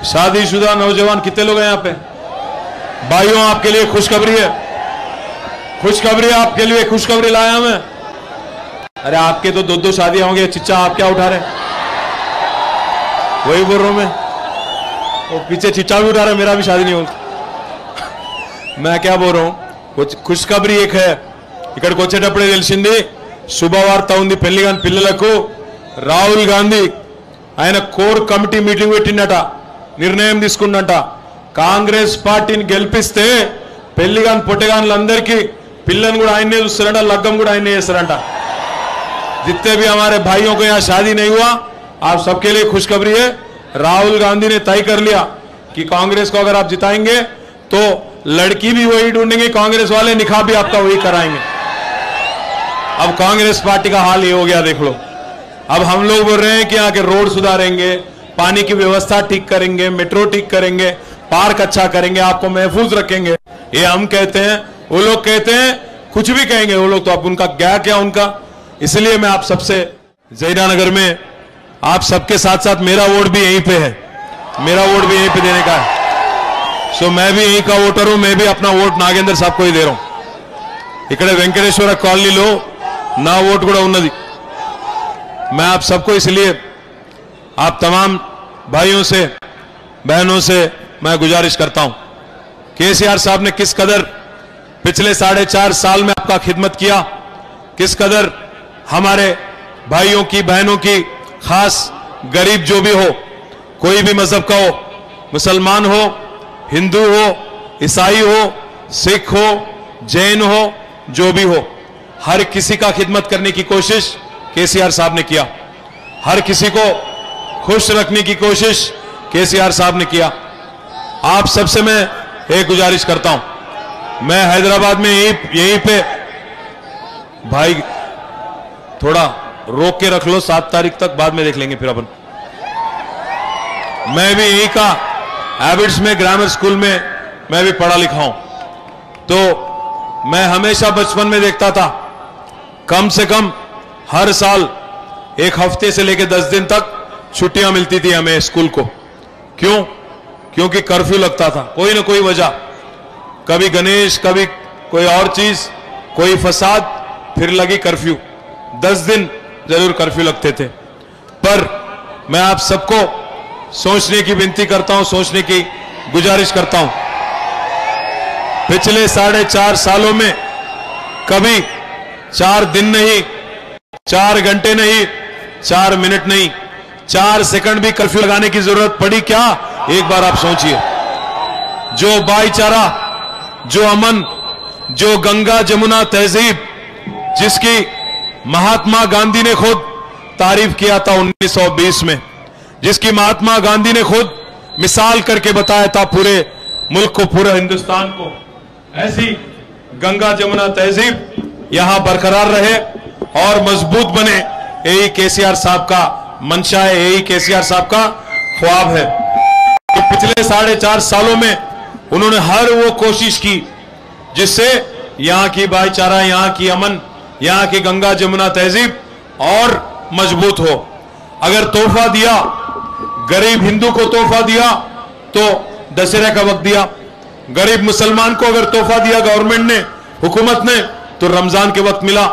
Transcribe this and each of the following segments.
शादीशुदा नौजवान कितने लोग हैं यहाँ पे? भाइयों, आपके लिए खुशखबरी है, खुशखबरी आपके लिए, खुशखबरी लाया मैं। अरे आपके तो दो शादियां होंगी, चिच्चा आप क्या उठा रहे? वही बोल रहा हूं मैं, वो पीछे चिच्चा भी उठा रहा है, मेरा भी शादी नहीं होगी। मैं क्या बोल रहा हूं, कुछ खुशखबरी एक है। इकड़को వచ్చేటప్పుడే తెలిసింది శుభవార్త ఉంది పెళ్లిగాని పిల్లలకు। రాహుల్ గాంధీ ఆయన కోర్ కమిటీ మీటింగ్ పెట్టిండట, నిర్ణయం తీసుకున్నట కాంగ్రెస్ పార్టీని గెలిపిస్తే పెళ్లిగాని పొట్టగానులందరికీ పిల్లని కూడా ఆయనే చూస్తారంట, లగ్గం కూడా ఆయనే చేస్తారంట। जितने भी हमारे भाइयों को यहाँ शादी नहीं हुआ, आप सबके लिए खुशखबरी है। राहुल गांधी ने तय कर लिया कि कांग्रेस को अगर आप जिताएंगे तो लड़की भी वही ढूंढेंगे कांग्रेस वाले, निकाह भी आपका वही कराएंगे। अब कांग्रेस पार्टी का हाल ये हो गया, देख लो। अब हम लोग बोल रहे हैं कि यहाँ के रोड सुधारेंगे, पानी की व्यवस्था ठीक करेंगे, मेट्रो ठीक करेंगे, पार्क अच्छा करेंगे, आपको महफूज रखेंगे। ये हम कहते हैं, वो लोग कहते हैं, कुछ भी कहेंगे वो लोग, तो अब उनका क्या उनका। इसलिए मैं आप सबसे जयरानगर में आप सबके साथ साथ मेरा वोट भी यहीं पे है, मेरा वोट भी यहीं पे देने का है। सो मैं भी यहीं का वोटर हूं, मैं भी अपना वोट नागेंद्र साहब को ही दे रहा हूं। इकड़े वेंकटेश्वर कॉलोनी लो ना वोट కూడా ఉన్నది। मैं आप सबको इसलिए आप तमाम भाइयों से बहनों से मैं गुजारिश करता हूं, केसीआर साहब ने किस कदर पिछले 4.5 साल में आपका खिदमत किया, किस कदर हमारे भाइयों की बहनों की, खास गरीब जो भी हो, कोई भी मजहब का हो, मुसलमान हो, हिंदू हो, ईसाई हो, सिख हो, जैन हो, जो भी हो, हर किसी का खिदमत करने की कोशिश केसीआर साहब ने किया। हर किसी को खुश रखने की कोशिश केसीआर साहब ने किया। आप सबसे मैं एक गुजारिश करता हूं, मैं हैदराबाद में यहीं पे, भाई थोड़ा रोक के रख लो, 7 तारीख तक, बाद में देख लेंगे फिर अपन। मैं भी यहीं का हैबिट्स में ग्रामर स्कूल में मैं भी पढ़ा लिखा हूं, तो मैं हमेशा बचपन में देखता था, कम से कम हर साल 1 हफ्ते से लेकर 10 दिन तक छुट्टियां मिलती थी हमें स्कूल को। क्यों? क्योंकि कर्फ्यू लगता था, कोई ना कोई वजह, कभी गणेश, कभी कोई और चीज, कोई फसाद, फिर लगी कर्फ्यू। 10 दिन जरूर कर्फ्यू लगते थे। पर मैं आप सबको सोचने की विनती करता हूं, सोचने की गुजारिश करता हूं, पिछले 4.5 सालों में कभी 4 दिन नहीं, 4 घंटे नहीं, 4 मिनट नहीं, 4 सेकंड भी कर्फ्यू लगाने की जरूरत पड़ी क्या? एक बार आप सोचिए। जो भाईचारा, जो अमन, जो गंगा जमुना तहजीब, जिसकी महात्मा गांधी ने खुद तारीफ किया था 1920 में, जिसकी महात्मा गांधी ने खुद मिसाल करके बताया था पूरे मुल्क को, पूरे हिंदुस्तान को, ऐसी गंगा जमुना तहजीब यहां बरकरार रहे और मजबूत बने, यही केसीआर साहब का मंशा है, यही केसीआर साहब का ख्वाब है। तो पिछले 4.5 सालों में उन्होंने हर वो कोशिश की जिससे यहां की भाईचारा, यहां की अमन, यहां की गंगा जमुना तहजीब और मजबूत हो। अगर तोहफा दिया, गरीब हिंदू को तोहफा दिया तो दशहरे का वक्त दिया, गरीब मुसलमान को अगर तोहफा दिया गवर्नमेंट ने, हुकूमत ने, तो रमजान के वक्त मिला,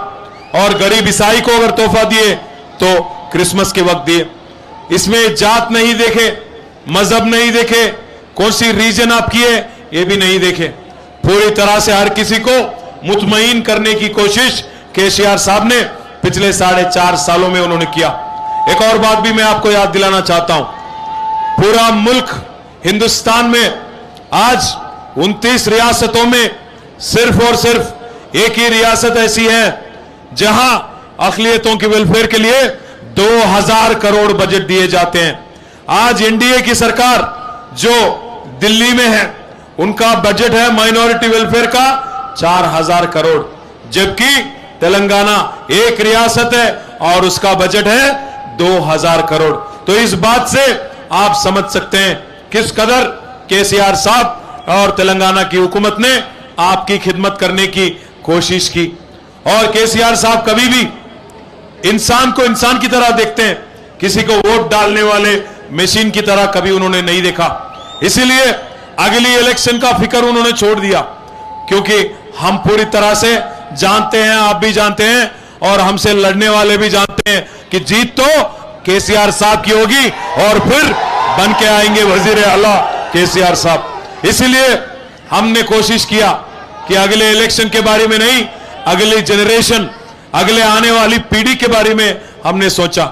और गरीब ईसाई को अगर तोहफा दिए तो क्रिसमस के वक्त दिए। इसमें जात नहीं देखे, मजहब नहीं देखे, कौन सी रीजन आप किए ये भी नहीं देखे, पूरी तरह से हर किसी को मुतमईन करने की कोशिश केसीआर साहब ने पिछले 4.5 सालों में उन्होंने किया। एक और बात भी मैं आपको याद दिलाना चाहता हूं, पूरा मुल्क हिंदुस्तान में आज 29 रियासतों में सिर्फ और सिर्फ एक ही रियासत ऐसी है जहां अक़लियतों के वेलफेयर के लिए 2000 करोड़ बजट दिए जाते हैं। आज एनडीए की सरकार जो दिल्ली में है, उनका बजट है माइनॉरिटी वेलफेयर का 4000 करोड़, जबकि तेलंगाना एक रियासत है और उसका बजट है 2000 करोड़। तो इस बात से आप समझ सकते हैं किस कदर केसीआर साहब और तेलंगाना की हुकूमत ने आपकी खिदमत करने की कोशिश की। और केसीआर साहब कभी भी इंसान को इंसान की तरह देखते हैं, किसी को वोट डालने वाले मशीन की तरह कभी उन्होंने नहीं देखा। इसीलिए अगली इलेक्शन का फिक्र उन्होंने छोड़ दिया, क्योंकि हम पूरी तरह से जानते हैं, आप भी जानते हैं और हमसे लड़ने वाले भी जानते हैं कि जीत तो केसीआर साहब की होगी और फिर बन के आएंगे वजीर आला केसीआर साहब। इसलिए हमने कोशिश किया कि अगले इलेक्शन के बारे में नहीं, अगली जनरेशन, अगले आने वाली पीढ़ी के बारे में हमने सोचा।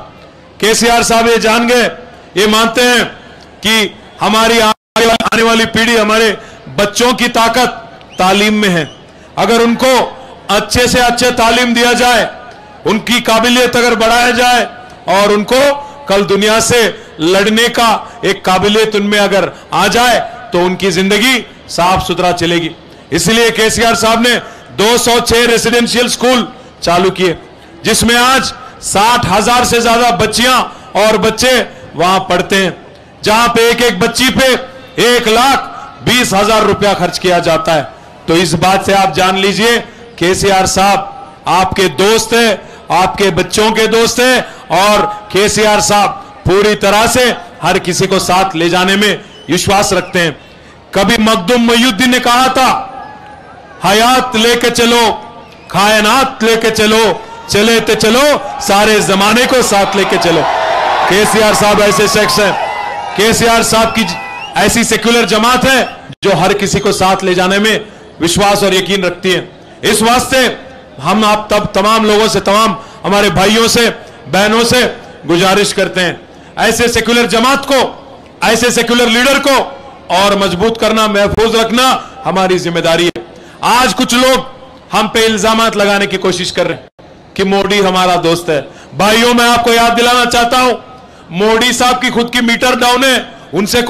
केसीआर साहब ये जान गए, ये मानते हैं कि हमारी आने वाली पीढ़ी, हमारे बच्चों की ताकत तालीम में है। अगर उनको अच्छे से अच्छे तालीम दिया जाए, उनकी काबिलियत अगर बढ़ाया जाए और उनको कल दुनिया से लड़ने का एक काबिलियत उनमें अगर आ जाए तो उनकी जिंदगी साफ सुथरा चलेगी। इसलिए केसीआर साहब ने 206 रेसिडेंशियल स्कूल चालू किए, जिसमें आज 60,000 से ज्यादा बच्चियां और बच्चे वहां पढ़ते हैं, जहां पे एक एक बच्ची पे 1,20,000 रुपया खर्च किया जाता है। तो इस बात से आप जान लीजिए केसीआर साहब आपके दोस्त है, आपके बच्चों के दोस्त है और केसीआर साहब पूरी तरह से हर किसी को साथ ले जाने में विश्वास रखते हैं। कभी मखदूम मोइनुद्दीन ने कहा था, हयात लेके चलो, कायनात लेके चलो, चले तो चलो, सारे जमाने को साथ लेके चलो। केसीआर साहब ऐसे शख्स हैं, केसीआर साहब की ऐसी सेक्युलर जमात है जो हर किसी को साथ ले जाने में विश्वास और यकीन रखती है। इस वास्ते हम आप तब तमाम लोगों से, तमाम हमारे भाइयों से, बहनों से गुजारिश करते हैं, ऐसे सेक्युलर जमात को, ऐसे सेक्युलर लीडर को और मजबूत करना, महफूज रखना हमारी जिम्मेदारी है। आज कुछ लोग हम पे इल्जामात लगाने की कोशिश कर रहे हैं कि मोदी हमारा दोस्त है। भाइयों, मैं आपको याद दिलाना चाहता हूं, मोदी साहब की खुद की मीटर डाउन है, उनसे